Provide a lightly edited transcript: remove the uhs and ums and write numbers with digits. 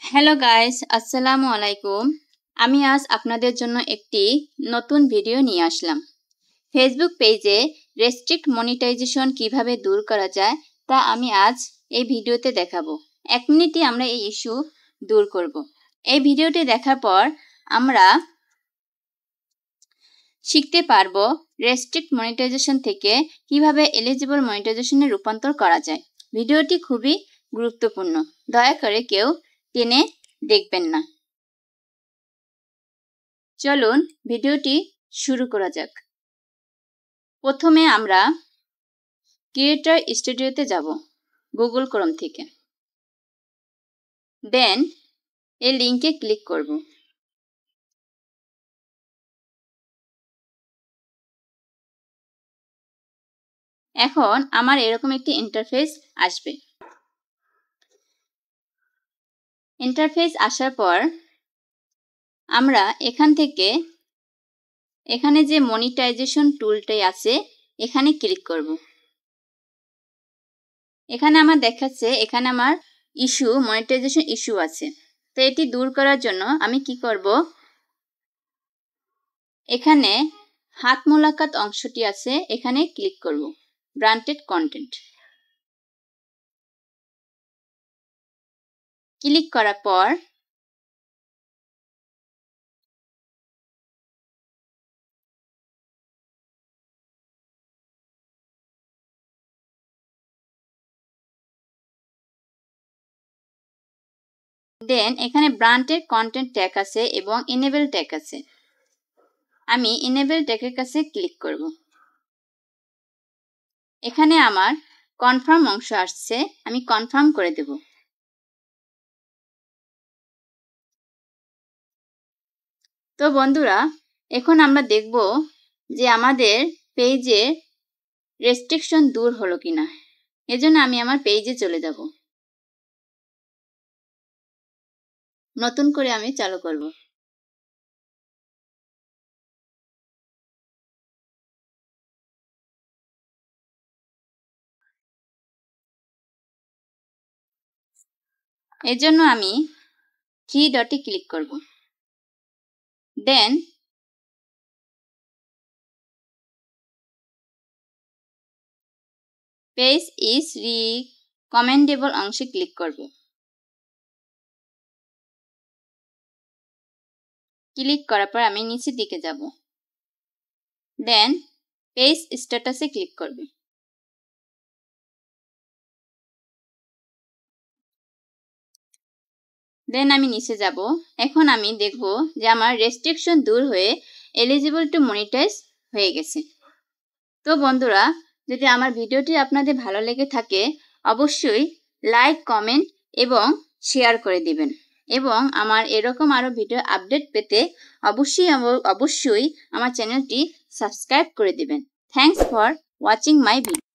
Hello guys, আসসালামু আলাইকুম। আমি আজ আপনাদের জন্য একটি নতুন ভিডিও নিয়ে আসলাম। ফেসবুক পেজে রেস্ট্রিক্ট মনিটাইজেশন কিভাবে দূর করা যায় তা আমি আজ এই ভিডিওতে দেখাবো। 1 মিনিটে আমরা এই ইস্যু দূর করব। এই ভিডিওটি দেখার পর আমরা শিখতে পারবো রেস্ট্রিক্ট মনিটাইজেশন থেকে কিভাবে এলিজিবল মনিটাইজেশনে রূপান্তর করা যায়। ভিডিওটি খুবই গুরুত্বপূর্ণ, দয়া করে কেউ টেনে দেখবেন না। চলুন ভিডিওটি শুরু করা যাক। প্রথমে আমরা ক্রিয়েটর স্টুডিওতে যাব গুগল ক্রোম থেকে। দেন এই লিংকে ক্লিক করব। এখন আমার এরকম একটি ইন্টারফেস আসবে। ইন্টারফেস আসার পর আমরা এখান থেকে এখানে যে মনিটাইজেশন টুলটাই আছে এখানে ক্লিক করব। এখানে আমার দেখাচ্ছে এখানে আমার মনিটাইজেশন ইস্যু আছে। তো এটি দূর করার জন্য আমি কি করব, এখানে হাত মোলাকাত অংশটি আছে এখানে ক্লিক করব। ব্রান্ডেড কন্টেন্ট ক্লিক করার পর দেন এখানে ব্রান্ডেড কন্টেন্ট ট্যাগ আছে এবং এনেবল ট্যাগ আছে। আমি এনেবল ট্যাগের কাছে ক্লিক করব। এখানে আমার কনফার্ম অংশ আসছে, আমি কনফার্ম করে দেব। তো বন্ধুরা, এখন আমরা দেখব যে আমাদের পেজে রেস্ট্রিকশন দূর হলো কিনা। এজন্য আমি আমার পেজে চলে যাব। নতুন করে আমি চালু করব। এর জন্য আমি 3 ডটে ক্লিক করব। দেন পেজ ইজ রিকমেন্ডেবল অংশে ক্লিক করব। ক্লিক করার পর আমি নিচের দিকে যাব। দেন পেজ স্ট্যাটাসে ক্লিক করব। দেন আমি নিচে যাব। এখন আমি দেখব যে আমার রেস্ট্রিকশন দূর হয়ে এলিজিবল টু মনিটাইজ হয়ে গেছে। তো বন্ধুরা, যদি আমার ভিডিওটি আপনাদের ভালো লেগে থাকে অবশ্যই লাইক, কমেন্ট এবং শেয়ার করে দিবেন এবং আমার এরকম আরও ভিডিও আপডেট পেতে অবশ্যই আমার চ্যানেলটি সাবস্ক্রাইব করে দিবেন। Thanks for watching my video.